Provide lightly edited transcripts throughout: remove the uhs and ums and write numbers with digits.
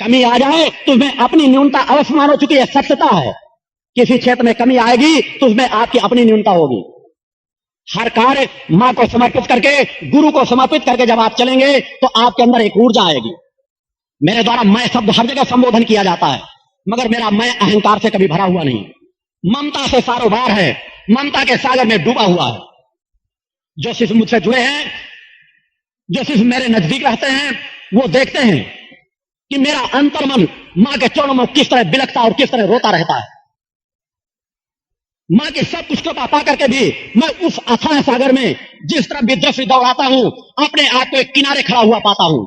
कमी आ जाए तो उसमें अपनी न्यूनता अवश्य मानो, चूंकि यह सत्यता है। किसी क्षेत्र में कमी आएगी तो उसमें आपकी अपनी न्यूनता होगी। हर कार्य मां को समर्पित करके, गुरु को समर्पित करके जब आप चलेंगे तो आपके अंदर एक ऊर्जा आएगी। मेरे द्वारा मैं शब्द हर जगह संबोधन किया जाता है, मगर मेरा मैं अहंकार से कभी भरा हुआ नहीं, ममता से सारोबार है, ममता के सागर में डूबा हुआ है। जो शिष्य मुझसे जुड़े हैं, जो शिष्य मेरे नजदीक रहते हैं, वो देखते हैं कि मेरा अंतर्मन मां के चरणों में किस तरह बिलखता और किस तरह रोता रहता है। मां की सब कुछ कृपा पा करके भी मैं उस अथाह सागर में जिस तरह भी दृष्टि दौड़ाता हूं, अपने आप को एक किनारे खड़ा हुआ पाता हूं।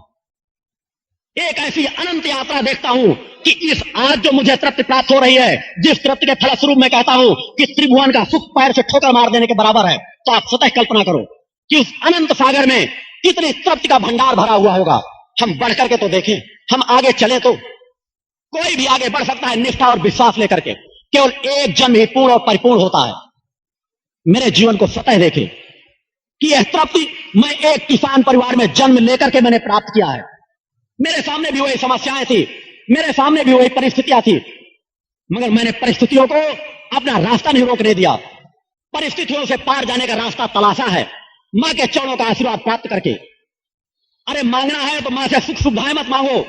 एक ऐसी अनंत यात्रा देखता हूं कि इस आज जो मुझे तृप्ति प्राप्त हो रही है, जिस तृप्ति के फलस्वरूप मैं कहता हूं कि त्रिभुवन का सुख पैर से ठोकर मार देने के बराबर है, तो आप सतह कल्पना करो कि उस अनंत सागर में कितनी तृप्ति का भंडार भरा हुआ होगा। हम बढ़ करके तो देखें, हम आगे चले तो कोई भी आगे बढ़ सकता है निष्ठा और विश्वास लेकर के। केवल एक जन्म ही पूर्ण और परिपूर्ण होता है। मेरे जीवन को सतह देखे कि यह तृप्ति मैं एक किसान परिवार में जन्म लेकर के मैंने प्राप्त किया है। मेरे सामने भी वही समस्याएं थी, मेरे सामने भी वही परिस्थितियां थी, मगर मैंने परिस्थितियों को अपना रास्ता नहीं रोकने दिया। परिस्थितियों से पार जाने का रास्ता तलाशा है, मां के चरणों का आशीर्वाद प्राप्त करके। अरे मांगना है तो मां से सुख सुविधाएं मत मांगो,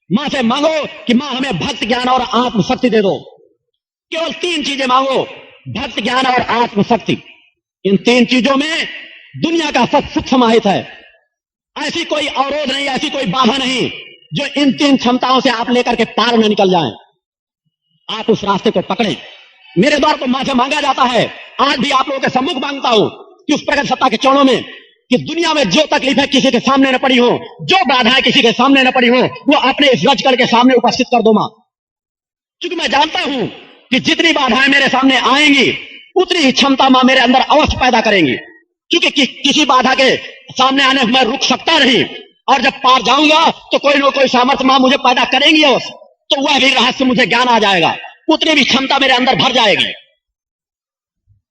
मां से मांगो कि मां हमें भक्त ज्ञान और आत्मशक्ति दे दो। केवल 3 चीजें मांगो, भक्त ज्ञान और आत्मशक्ति। इन 3 चीजों में दुनिया का सब सुख समाहित है। ऐसी कोई अवरोध नहीं, ऐसी कोई बाधा नहीं जो इन 3 क्षमताओं से आप लेकर के पार न निकल जाएं। आप उस रास्ते को पकड़ें। मेरे द्वारा तो मां से मांगा जाता है, आज भी आप लोगों के सम्मुख मांगता हूं कि उस प्रगट सत्ता के चरणों में कि दुनिया में जो तकलीफें किसी के सामने न पड़ी हो, जो बाधाएं किसी के सामने न पड़ी हो, वो अपने इस रजकल के सामने उपस्थित कर दो मां। क्योंकि मैं जानता हूं कि जितनी बाधाएं मेरे सामने आएंगी, उतनी ही क्षमता मां मेरे अंदर अवश्य पैदा करेंगी। क्योंकि किसी बाधा के सामने आने मैं रुक सकता नहीं, और जब पार जाऊंगा तो कोई ना कोई सामर्थ्य मां मुझे पैदा करेंगी अवश्य। तो वह भी रहस्य मुझे ज्ञान आ जाएगा, उतनी भी क्षमता मेरे अंदर भर जाएगी।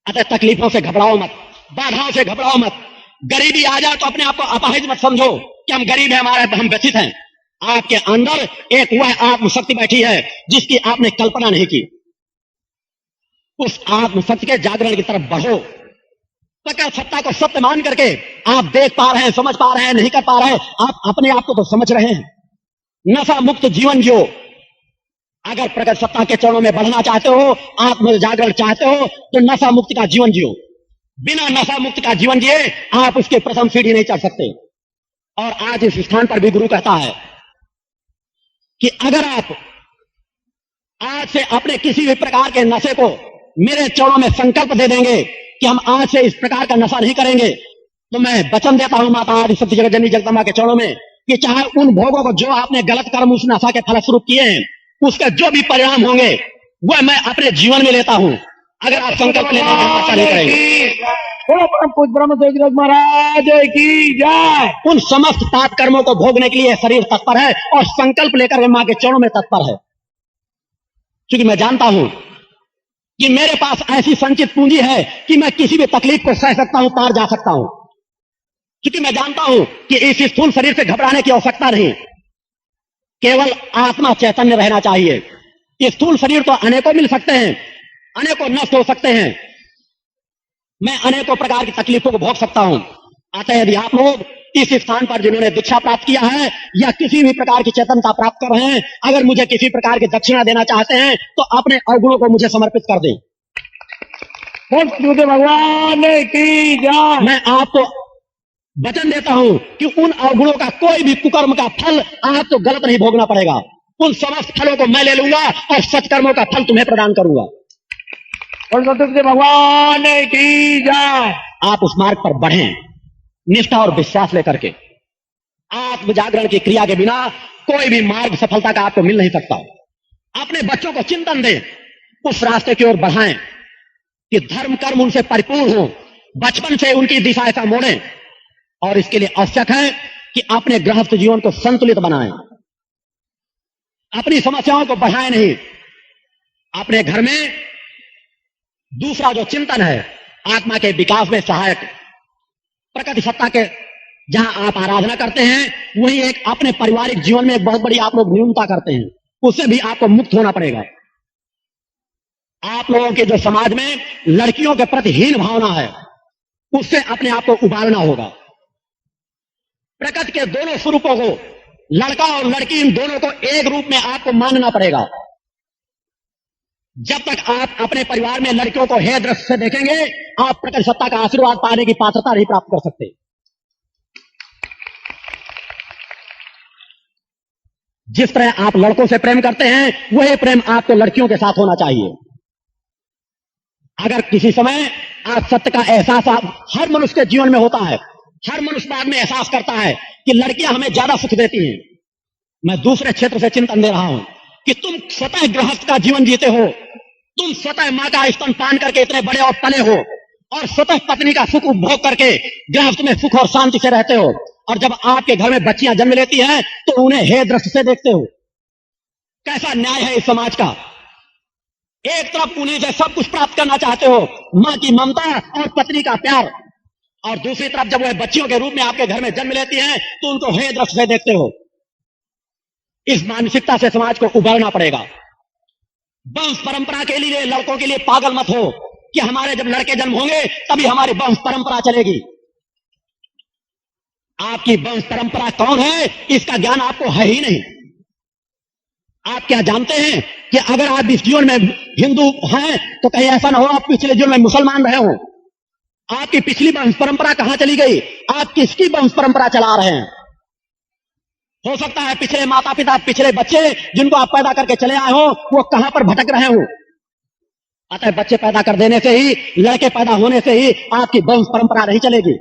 अतः तकलीफों से घबराओ मत, बाधाओं से घबराओ मत। गरीबी आ जाए तो अपने आप को अपाहिज मत समझो कि हम गरीब हैं, हमारे हम व्यथित हैं। आपके अंदर एक वह आत्मशक्ति बैठी है जिसकी आपने कल्पना नहीं की। उस आत्मशक्ति के जागरण की तरफ बढ़ो। प्रकट सत्ता को सत्य मान करके आप देख पा रहे हैं, समझ पा रहे हैं, नहीं कर पा रहे हैं, आप अपने आप को तो समझ रहे हैं। नशा मुक्त जीवन जियो। अगर प्रकट सत्ता के चरणों में बढ़ना चाहते हो, आत्म जागरण चाहते हो, तो नशा मुक्त का जीवन जियो। बिना नशा मुक्त का जीवन जिए आप उसके प्रथम सीढ़ी नहीं चढ़ सकते। और आज इस स्थान पर भी गुरु कहता है कि अगर आप आज से अपने किसी भी प्रकार के नशे को मेरे चरणों में संकल्प दे देंगे कि हम आज से इस प्रकार का नशा नहीं करेंगे, तो मैं वचन देता हूं माता आदि सत्य जगत जननी जगदम्बा के चरणों में कि चाहे उन भोगों को जो आपने गलत कर्म उस नशा के फलस्वरूप किए हैं, उसके जो भी परिणाम होंगे वह मैं अपने जीवन में लेता हूं, अगर आप संकल्प लेने का नशा नहीं करेंगे। ब्रह्म देवराज महाराज की जय। उन समस्त पाप कर्मों को भोगने के लिए शरीर तत्पर है और संकल्प लेकर मां के चरणों में तत्पर है। क्योंकि मैं जानता हूं कि मेरे पास ऐसी संचित पूंजी है कि मैं किसी भी तकलीफ को सह सकता हूं, पार जा सकता हूं। क्योंकि मैं जानता हूं कि इस स्थूल शरीर से घबराने की आवश्यकता नहीं, केवल आत्मा चैतन्य रहना चाहिए। ये स्थूल शरीर तो अनेकों मिल सकते हैं, अनेकों नष्ट हो सकते हैं, मैं अनेकों प्रकार की तकलीफों को भोग सकता हूं। अतः यदि आप लोग इस स्थान पर जिन्होंने दीक्षा प्राप्त किया है या किसी भी प्रकार की चेतनता प्राप्त कर रहे हैं, अगर मुझे किसी प्रकार की दक्षिणा देना चाहते हैं तो अपने अवगुणों को मुझे समर्पित कर दें। भगवान की जय। मैं आपको वचन देता हूं कि उन अवगुणों का कोई भी कुकर्म का फल आपको गलत नहीं भोगना पड़ेगा। उन समस्त फलों को मैं ले लूंगा और सत्कर्मों का फल तुम्हें प्रदान करूंगा। भगवान की जय। आप उस मार्ग पर बढ़ें निष्ठा और विश्वास लेकर के। आत्म जागरण की क्रिया के बिना कोई भी मार्ग सफलता का आपको मिल नहीं सकता। अपने बच्चों को चिंतन दें, उस रास्ते की ओर बढ़ाएं कि धर्म कर्म उनसे परिपूर्ण हो, बचपन से उनकी दिशा ऐसा मोड़ें। और इसके लिए आवश्यक है कि अपने गृहस्थ जीवन को संतुलित बनाएं, अपनी समस्याओं को बढ़ाएं नहीं। अपने घर में दूसरा जो चिंतन है आत्मा के विकास में सहायक, प्रकृति सत्ता के जहां आप आराधना करते हैं वहीं एक अपने पारिवारिक जीवन में एक बहुत बड़ी आप लोग न्यूनता करते हैं, उससे भी आपको मुक्त होना पड़ेगा। आप लोगों के जो समाज में लड़कियों के प्रति हीन भावना है, उससे अपने आप को उबारना होगा। प्रकृति के दोनों स्वरूपों को, लड़का और लड़की, इन दोनों को एक रूप में आपको मानना पड़ेगा। जब तक आप अपने परिवार में लड़कियों को हे दृष्टि से देखेंगे, आप प्रकृति सत्ता का आशीर्वाद पाने की पात्रता नहीं प्राप्त कर सकते। जिस तरह आप लड़कों से प्रेम करते हैं, वही प्रेम आपको लड़कियों के साथ होना चाहिए। अगर किसी समय आप सत्य का एहसास हर मनुष्य के जीवन में होता है, हर मनुष्य बाद में एहसास करता है कि लड़कियां हमें ज्यादा सुख देती हैं। मैं दूसरे क्षेत्र से चिंतन दे रहा हूं कि तुम स्वतः गृहस्थ का जीवन जीते हो, तुम स्वतः मां का स्तनपान करके इतने बड़े और पले हो, और स्वतः पत्नी का सुख उपभोग करके गृहस्थ में सुख और शांति से रहते हो, और जब आपके घर में बच्चियां जन्म लेती हैं तो उन्हें हे दृष्टि से देखते हो। कैसा न्याय है इस समाज का? एक तरफ उन्हें से सब कुछ प्राप्त करना चाहते हो, मां की ममता और पत्नी का प्यार, और दूसरी तरफ जब वह बच्चियों के रूप में आपके घर में जन्म लेती हैं तो उनको हे दृष्टि से देखते हो। इस मानसिकता से समाज को उबरना पड़ेगा। वंश परंपरा के लिए लड़कों के लिए पागल मत हो कि हमारे जब लड़के जन्म होंगे तभी हमारी वंश परंपरा चलेगी। आपकी वंश परंपरा कौन है, इसका ज्ञान आपको है ही नहीं। आप क्या जानते हैं कि अगर आप इस जीवन में हिंदू हैं तो कहीं ऐसा ना हो आप पिछले जीवन में मुसलमान रहे हो। आपकी पिछली वंश परंपरा कहां चली गई? आप किसकी वंश परंपरा चला रहे हैं? हो सकता है पिछले माता पिता, पिछले बच्चे जिनको आप पैदा करके चले आए हो, वो कहां पर भटक रहे हो। अतः बच्चे पैदा कर देने से ही, लड़के पैदा होने से ही आपकी वंश परंपरा नहीं चलेगी।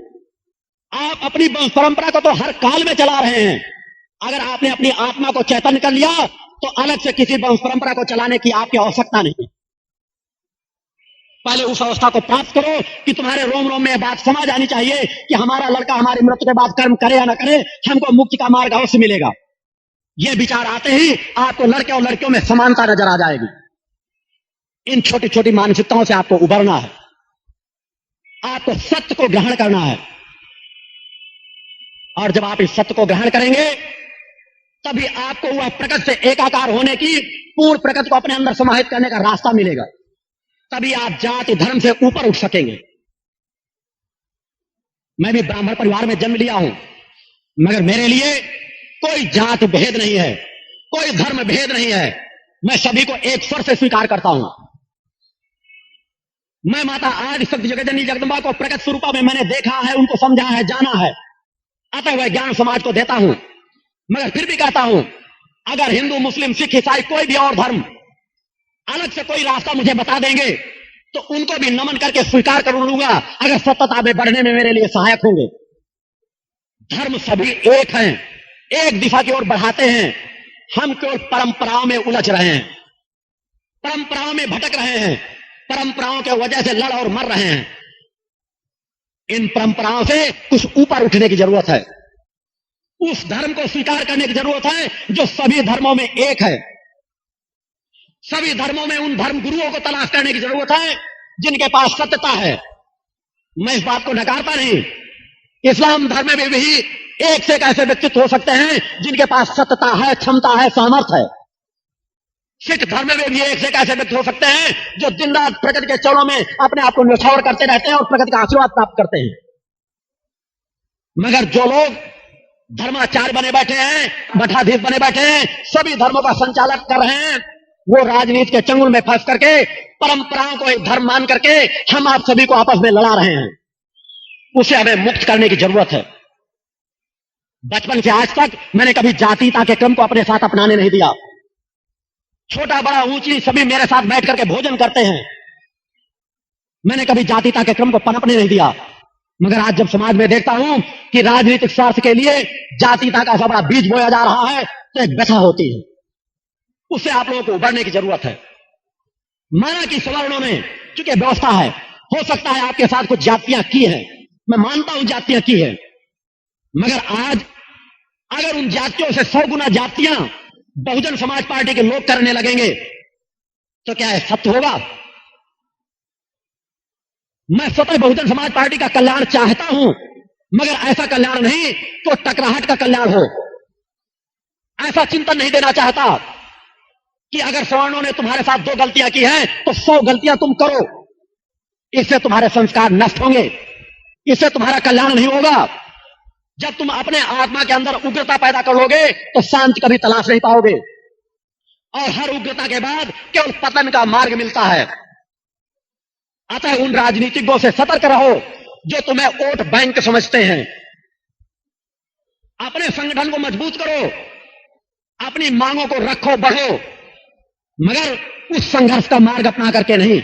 आप अपनी वंश परंपरा को तो हर काल में चला रहे हैं। अगर आपने अपनी आत्मा को चैतन्य कर लिया तो अलग से किसी वंश परंपरा को चलाने की आपकी आवश्यकता नहीं। पहले उस अवस्था को प्राप्त करो कि तुम्हारे रोम रोम में यह बात समझ आनी चाहिए कि हमारा लड़का हमारी मृत्यु के बाद कर्म करे या न करे, हमको मुक्ति का मार्ग अवश्य मिलेगा। यह विचार आते ही आपको लड़के और लड़कियों में समानता नजर आ जाएगी। इन छोटी छोटी मानसिकताओं से आपको उबरना है। आपको सत्य को ग्रहण करना है, और जब आप इस सत्य को ग्रहण करेंगे तभी आपको वह प्रकृति से एकाकार होने की, पूर्ण प्रकृति को अपने अंदर समाहित करने का रास्ता मिलेगा। तभी आप जाति धर्म से ऊपर उठ सकेंगे। मैं भी ब्राह्मण परिवार में जन्म लिया हूं, मगर मेरे लिए कोई जात भेद नहीं है, कोई धर्म भेद नहीं है। मैं सभी को एक स्वर से स्वीकार करता हूं। मैं माता आदि शक्ति जगतजननी जगदम्बा को प्रकट स्वरूपा में मैंने देखा है, उनको समझा है, जाना है। अतः वह ज्ञान समाज को देता हूं। मगर फिर भी कहता हूं, अगर हिंदू, मुस्लिम, सिख, ईसाई, कोई भी और धर्म अलग से कोई रास्ता मुझे बता देंगे तो उनको भी नमन करके स्वीकार कर लूंगा, अगर सत्यता में बढ़ने में मेरे लिए सहायक होंगे। धर्म सभी एक हैं, एक दिशा की ओर बढ़ाते हैं। हम केवल परंपराओं में उलझ रहे हैं, परंपराओं में भटक रहे हैं, परंपराओं के वजह से लड़ और मर रहे हैं। इन परंपराओं से कुछ ऊपर उठने की जरूरत है। उस धर्म को स्वीकार करने की जरूरत है जो सभी धर्मों में एक है। सभी धर्मों में उन धर्म गुरुओं को तलाश करने की जरूरत है जिनके पास सत्यता है। मैं इस बात को नकारता नहीं। इस्लाम धर्म में भी एक से एक ऐसे व्यक्तित्व हो सकते हैं जिनके पास सत्यता है, क्षमता है, सामर्थ्य है। सिख धर्म में भी एक से एक ऐसे व्यक्ति हो सकते हैं जो दिन रात प्रकृति के चरणों में अपने आप को न्यौछावर करते रहते हैं और प्रकृति का आशीर्वाद प्राप्त करते हैं। मगर जो लोग धर्माचार्य बने बैठे हैं, मठाधीश बने बैठे हैं, सभी धर्मों का संचालक कर रहे हैं, वो राजनीति के चंगुल में फंस करके परंपराओं को एक धर्म मान करके हम आप सभी को आपस में लड़ा रहे हैं। उसे हमें मुक्त करने की जरूरत है। बचपन से आज तक मैंने कभी जातीयता के क्रम को अपने साथ अपनाने नहीं दिया। छोटा बड़ा ऊंची सभी मेरे साथ बैठ करके भोजन करते हैं। मैंने कभी जातीयता के क्रम को पनपने नहीं दिया। मगर आज जब समाज में देखता हूं कि राजनीतिक स्वार्थ के लिए जातीयता का सब बड़ा बीज बोया जा रहा है तो एक व्यथा होती है। उससे आप लोगों को उबरने की जरूरत है। माना कि सवर्णों में चूंकि व्यवस्था है, हो सकता है आपके साथ कुछ जातियां की हैं, मैं मानता हूं जातियां की है, मगर आज अगर उन जातियों से 100 गुना जातियां बहुजन समाज पार्टी के लोग करने लगेंगे तो क्या है सत्य होगा? मैं स्वतः बहुजन समाज पार्टी का कल्याण चाहता हूं, मगर ऐसा कल्याण नहीं तो टकराहट का कल्याण हो। ऐसा चिंतन नहीं देना चाहता कि अगर सवर्णों ने तुम्हारे साथ 2 गलतियां की हैं तो 100 गलतियां तुम करो। इससे तुम्हारे संस्कार नष्ट होंगे, इससे तुम्हारा कल्याण नहीं होगा। जब तुम अपने आत्मा के अंदर उग्रता पैदा कर लोगे तो शांति कभी तलाश नहीं पाओगे, और हर उग्रता के बाद केवल पतन का मार्ग मिलता है। अतः उन राजनीतिज्ञों से सतर्क रहो जो तुम्हें वोट बैंक समझते हैं। अपने संगठन को मजबूत करो, अपनी मांगों को रखो, बढ़ो, मगर उस संघर्ष का मार्ग अपना करके नहीं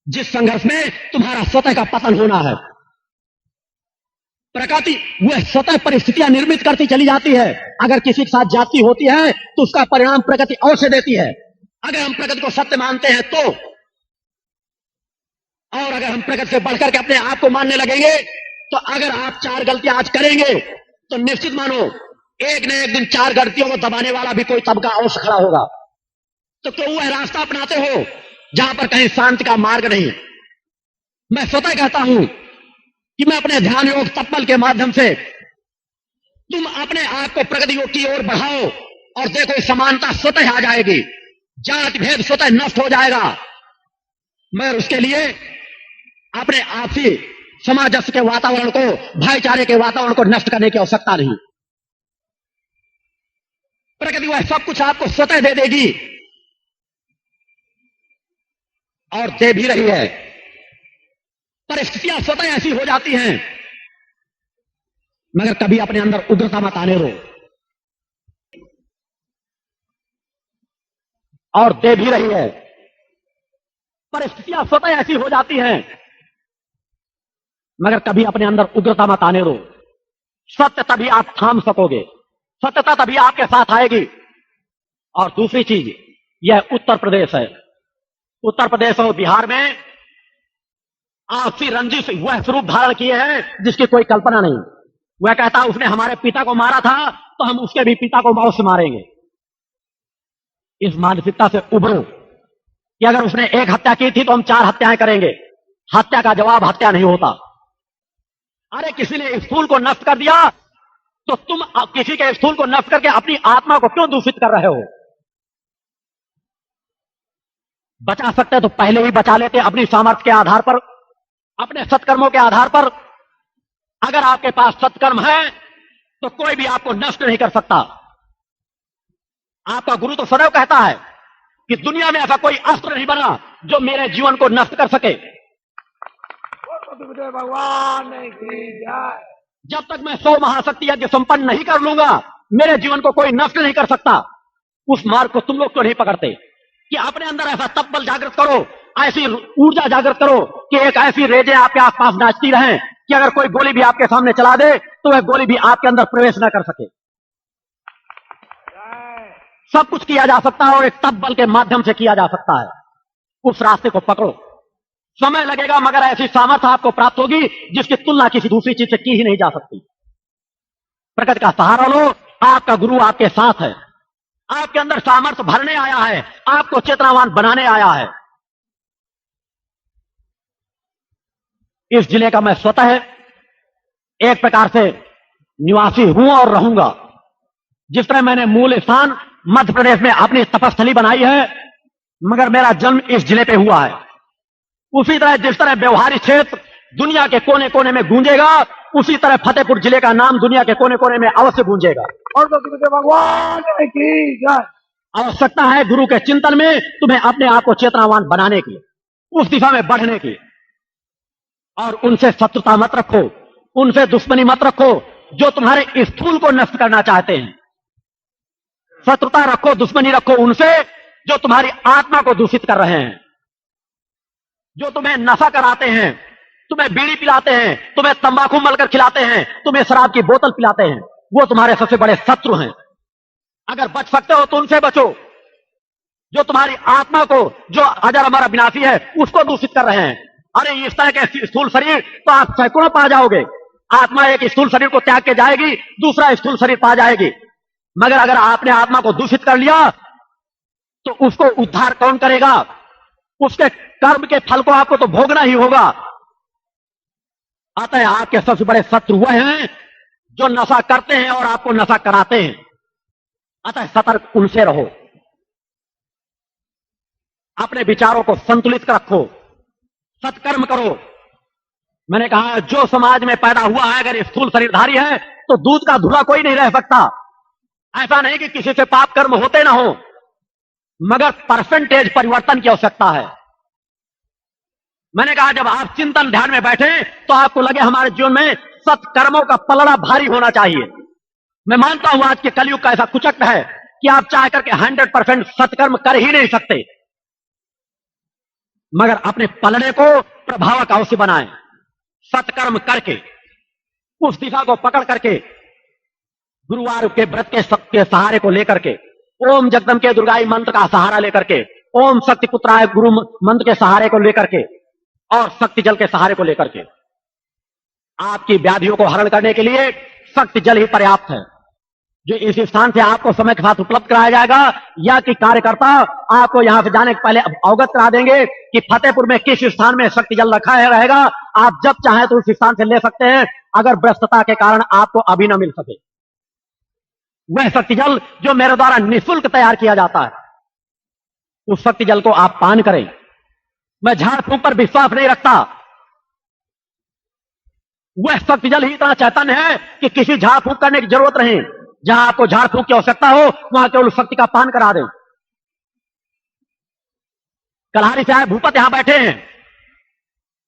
जिस संघर्ष में तुम्हारा स्वतः का पतन होना है। प्रकृति वह स्वतः परिस्थितियां निर्मित करती चली जाती है। अगर किसी के साथ जाति होती है तो उसका परिणाम प्रकृति अवश्य देती है, अगर हम प्रकृति को सत्य मानते हैं तो। और अगर हम प्रकृति से बढ़कर के अपने आप को मानने लगेंगे तो अगर आप 4 गलतियां आज करेंगे तो निश्चित मानो एक न एक दिन 4 गलतियों को दबाने वाला भी कोई तबका अवश्य खड़ा होगा। तो क्यों वह रास्ता अपनाते हो जहां पर कहीं शांति का मार्ग नहीं। मैं स्वतः कहता हूं कि मैं अपने ध्यान योग तत्पल के माध्यम से तुम अपने आप को प्रगति योग की ओर बढ़ाओ और देखो समानता स्वतः आ जाएगी, जाति भेद स्वतः नष्ट हो जाएगा। मगर उसके लिए अपने आपसी सामंजस्य के वातावरण को, भाईचारे के वातावरण को नष्ट करने की आवश्यकता नहीं। प्रकृति वह सब कुछ आपको स्वतः दे देगी और दे भी रही है। परिस्थितियां स्वतः ऐसी हो जाती हैं, मगर कभी अपने अंदर उग्रता मत आने दो, और दे भी रही है। परिस्थितियां स्वतः ऐसी हो जाती हैं, मगर कभी अपने अंदर उग्रता मत आने दो। सत्य तभी आप थाम सकोगे, सत्यता तभी आपके साथ आएगी। और दूसरी चीज, यह उत्तर प्रदेश है। उत्तर प्रदेश और बिहार में आपसी रंजिश वह स्वरूप धारण किए हैं जिसकी कोई कल्पना नहीं। वह कहता है उसने हमारे पिता को मारा था तो हम उसके भी पिता को अवश्य मारेंगे। इस मानसिकता से उभरो कि अगर उसने 1 हत्या की थी तो हम 4 हत्याएं करेंगे। हत्या का जवाब हत्या नहीं होता। अरे किसी ने स्थूल को नष्ट कर दिया तो तुम किसी के स्थूल को नष्ट करके अपनी आत्मा को क्यों दूषित कर रहे हो? बचा सकते तो पहले ही बचा लेते, अपनी सामर्थ्य के आधार पर, अपने सत्कर्मों के आधार पर। अगर आपके पास सत्कर्म है तो कोई भी आपको नष्ट नहीं कर सकता। आपका गुरु तो सदैव कहता है कि दुनिया में ऐसा कोई अस्त्र नहीं बना जो मेरे जीवन को नष्ट कर सके। भगवान की जय। जब तक मैं 100 महाशक्ति यज्ञ संपन्न नहीं कर लूंगा मेरे जीवन को कोई नष्ट नहीं कर सकता। उस मार्ग को तुम लोग क्यों नहीं पकड़ते कि अपने अंदर ऐसा तत्बल जागृत करो, ऐसी ऊर्जा जागृत करो कि एक ऐसी रेजे आपके आसपास नाचती रहें कि अगर कोई गोली भी आपके सामने चला दे तो वह गोली भी आपके अंदर प्रवेश न कर सके। सब कुछ किया जा सकता है और एक तत्बल के माध्यम से किया जा सकता है। उस रास्ते को पकड़ो। समय लगेगा मगर ऐसी सामर्थ्य आपको प्राप्त होगी जिसकी तुलना किसी दूसरी चीज से की ही नहीं जा सकती। प्रकृति का सहारा लो, आपका गुरु आपके साथ है, आपके अंदर सामर्थ्य भरने आया है, आपको चेतनावान बनाने आया है। इस जिले का मैं स्वतः एक प्रकार से निवासी हूं और रहूंगा। जिस तरह मैंने मूल स्थान मध्य प्रदेश में अपनी तपस्थली बनाई है, मगर मेरा जन्म इस जिले पे हुआ है। उसी तरह जिस तरह व्यवहारिक क्षेत्र दुनिया के कोने कोने में गूंजेगा, उसी तरह फतेहपुर जिले का नाम दुनिया के कोने कोने में अवश्य गूंजेगा। और भगवान की जय। आवश्यकता है गुरु के चिंतन में तुम्हें अपने आप को चेतनावान बनाने की, उस दिशा में बढ़ने की। और उनसे शत्रुता मत रखो, उनसे दुश्मनी मत रखो जो तुम्हारे स्थूल को नष्ट करना चाहते हैं। शत्रुता रखो, दुश्मनी रखो उनसे जो तुम्हारी आत्मा को दूषित कर रहे हैं, जो तुम्हें नशा कराते हैं, तुम्हें बीड़ी पिलाते हैं, तुम्हें तंबाकू मलकर खिलाते हैं, तुम्हें शराब की बोतल पिलाते हैं। वो तुम्हारे सबसे बड़े शत्रु हैं। अगर बच सकते हो तो उनसे बचो जो तुम्हारी आत्मा को, जो अजर अमर अविनाशी है, उसको दूषित कर रहे हैं। अरे इस तरह के स्थूल शरीर तो आप सैकड़ों पा जाओगे। आत्मा एक स्थूल शरीर को त्याग के जाएगी, दूसरा स्थूल शरीर पा जाएगी। मगर अगर आपने आत्मा को दूषित कर लिया तो उसको उद्धार कौन करेगा? उसके कर्म के फल को आपको तो भोगना ही होगा। अतः आपके सबसे बड़े शत्रु वह हैं जो नशा करते हैं और आपको नशा कराते हैं। अतः सतर्क उनसे रहो, अपने विचारों को संतुलित रखो, सत्कर्म करो। मैंने कहा जो समाज में पैदा हुआ है अगर स्थूल शरीरधारी है तो दूध का धुआं कोई नहीं रह सकता। ऐसा नहीं कि किसी से पाप कर्म होते ना हो, मगर परसेंटेज परिवर्तन की आवश्यकता है। मैंने कहा जब आप चिंतन ध्यान में बैठे तो आपको लगे हमारे जीवन में सत्कर्मों का पलड़ा भारी होना चाहिए। मैं मानता हूं आज के कलयुग का ऐसा कुचक्र है कि आप चाह करके 100% सत्कर्म कर ही नहीं सकते, मगर अपने पलड़े को प्रभावक अवश्य बनाएं। सत्कर्म करके उस दिशा को पकड़ करके गुरुवार के व्रत के सहारे को लेकर के, ओम जगदम के दुर्गाई मंत्र का सहारा लेकर के, ओम शक्ति पुत्राय गुरु मंत्र के सहारे को लेकर के और शक्ति जल के सहारे को लेकर के आपकी व्याधियों को हरण करने के लिए शक्ति जल ही पर्याप्त है, जो इस स्थान से आपको समय के साथ उपलब्ध कराया जाएगा। या कि कार्यकर्ता आपको यहां से जाने के पहले अवगत करा देंगे कि फतेहपुर में किस स्थान में शक्ति जल रखा है रहेगा। आप जब चाहें तो उस स्थान से ले सकते हैं, अगर व्यस्तता के कारण आपको अभी न मिल सके। वह शक्ति जल जो मेरे द्वारा निःशुल्क तैयार किया जाता है, उस शक्ति जल को आप पान करें। मैं झाड़ फूंक पर विश्वास नहीं रखता। वह शक्ति जल ही इतना चैतन्य है कि किसी झाड़ फूंक करने की जरूरत नहीं। जहां आपको झाड़ फूंक की आवश्यकता हो वहां केवल शक्ति का पान करा दें। कलहारी से आए भूपत यहां बैठे हैं,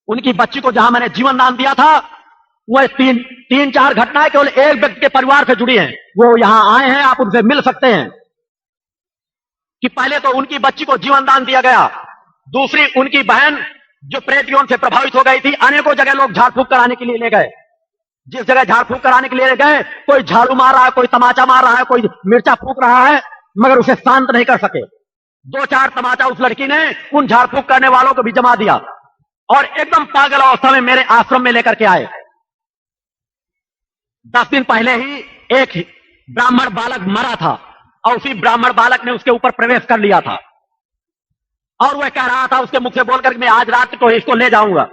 उनकी बच्ची को जहां मैंने जीवन दान दिया था, वह तीन चार घटनाएं केवल एक व्यक्ति के परिवार से जुड़ी हैं। वो यहां आए हैं, आप उनसे मिल सकते हैं कि पहले तो उनकी बच्ची को जीवन दान दिया गया, दूसरी उनकी बहन जो प्रेत यौन से प्रभावित हो गई थी, अनेकों जगह लोग झाड़ फूंक कराने के लिए ले गए। जिस जगह झाड़ फूंक कराने के लिए ले गए, कोई झाड़ू मार रहा है, कोई तमाचा मार रहा है, कोई मिर्चा फूंक रहा है, मगर उसे शांत नहीं कर सके। 2-4 तमाचा उस लड़की ने उन झाड़ फूंक करने वालों को भी जमा दिया और एकदम पागल अवस्था में मेरे आश्रम में लेकर के आए। 10 दिन पहले ही एक ब्राह्मण बालक मरा था और उसी ब्राह्मण बालक ने उसके ऊपर प्रवेश कर लिया था और वह कह रहा था उसके मुख से बोलकर मैं आज रात को इसको ले जाऊंगा।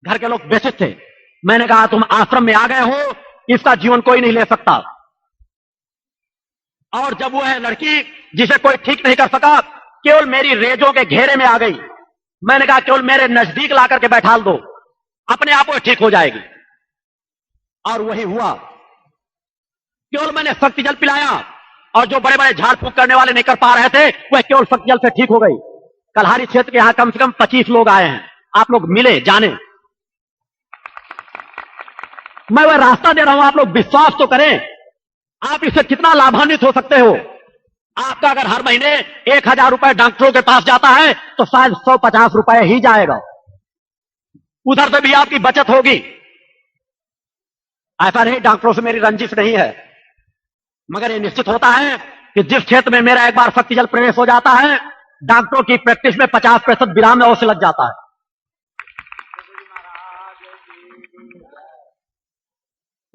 घर के लोग बेसित थे। मैंने कहा तुम आश्रम में आ गए हो, इसका जीवन कोई नहीं ले सकता। और जब वह लड़की जिसे कोई ठीक नहीं कर सका केवल मेरी रेजों के घेरे में आ गई, मैंने कहा केवल मेरे नजदीक ला करके बैठाल दो, अपने आप वो ठीक हो जाएगी। और वही हुआ। केवल मैंने शक्ति जल पिलाया और जो बड़े बड़े झाड़ फूंक करने वाले नहीं कर पा रहे थे वह केवल शक्ति जल से ठीक हो गई। कलहारी क्षेत्र के यहां कम से कम 25 लोग आए हैं, आप लोग मिले जाने। मैं वह रास्ता दे रहा हूं, आप लोग विश्वास तो करें। आप इससे कितना लाभान्वित हो सकते हो। आपका अगर हर महीने 1000 रुपए डॉक्टरों के पास जाता है तो शायद 150 रुपए ही जाएगा, उधर से भी आपकी बचत होगी। ऐसा नहीं डॉक्टरों से मेरी रंजिश नहीं है, मगर यह निश्चित होता है कि जिस क्षेत्र में मेरा एक बार शक्ति जल प्रवेश हो जाता है, डॉक्टरों की प्रैक्टिस में 50% विराम अवश्य लग जाता है।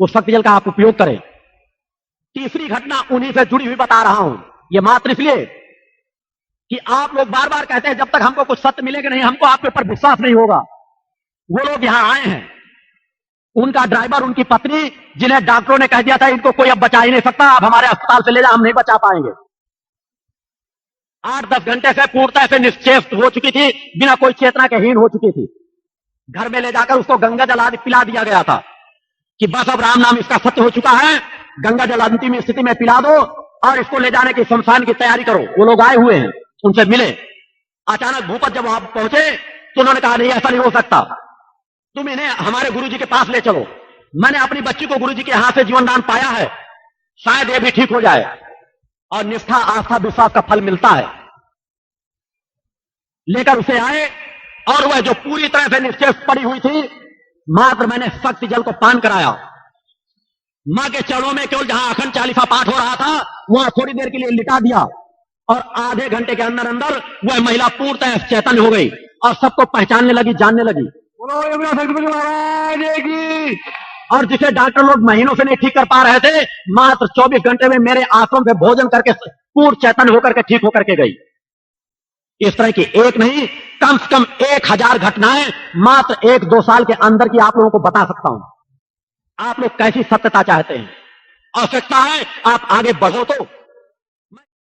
वो शक्ति जल का आप उपयोग करें। तीसरी घटना उन्हीं से जुड़ी हुई बता रहा हूं, ये मात्र इसलिए कि आप लोग बार बार कहते हैं जब तक हमको कुछ सत्य मिलेगा नहीं, हमको आपके ऊपर विश्वास नहीं होगा। वो लोग यहां आए हैं, उनका ड्राइवर, उनकी पत्नी, जिन्हें डॉक्टरों ने कह दिया था इनको कोई अब बचा ही नहीं सकता, आप हमारे अस्पताल से ले जाओ, हम नहीं बचा पाएंगे। 8-10 घंटे से पूर्णतः से निश्चेष्ट हो चुकी थी, बिना कोई चेतना के हीन हो चुकी थी। घर में ले जाकर उसको गंगा जल आदि पिला दिया गया था कि बस अब राम नाम इसका सत्य हो चुका है, गंगा जल अंतिम स्थिति में पिला दो और इसको ले जाने की शमशान की तैयारी करो। वो लोग आए हुए हैं, उनसे मिले। अचानक भूपत जब वहां पहुंचे तो उन्होंने कहा नहीं ऐसा नहीं हो सकता, तुम इन्हें हमारे गुरुजी के पास ले चलो। मैंने अपनी बच्ची को गुरुजी के हाथ से जीवन दान पाया है, शायद ये भी ठीक हो जाए। और निष्ठा, आस्था, विश्वास का फल मिलता है। लेकर उसे आए और वह जो पूरी तरह से निश्चेष्ट पड़ी हुई थी, मात्र मैंने शक्ति जल को पान कराया। मां के चरणों में केवल जहां अखंड चालीसा पाठ हो रहा था वहां थोड़ी देर के लिए लिटा दिया और आधे घंटे के अंदर अंदर वह महिला पूर्णतः चैतन्य हो गई और सबको पहचानने लगी, जानने लगी। और जिसे डॉक्टर लोग महीनों से नहीं ठीक कर पा रहे थे, मात्र 24 घंटे में मेरे आश्रम से भोजन करके पूर्ण चैतन्य होकर के ठीक होकर के गई। इस तरह की एक नहीं, कम से कम 1000 घटनाएं मात्र 1-2 साल के अंदर की आप लोगों को बता सकता हूं। आप लोग कैसी सत्यता चाहते हैं? आवश्यकता है आप आगे बढ़ो तो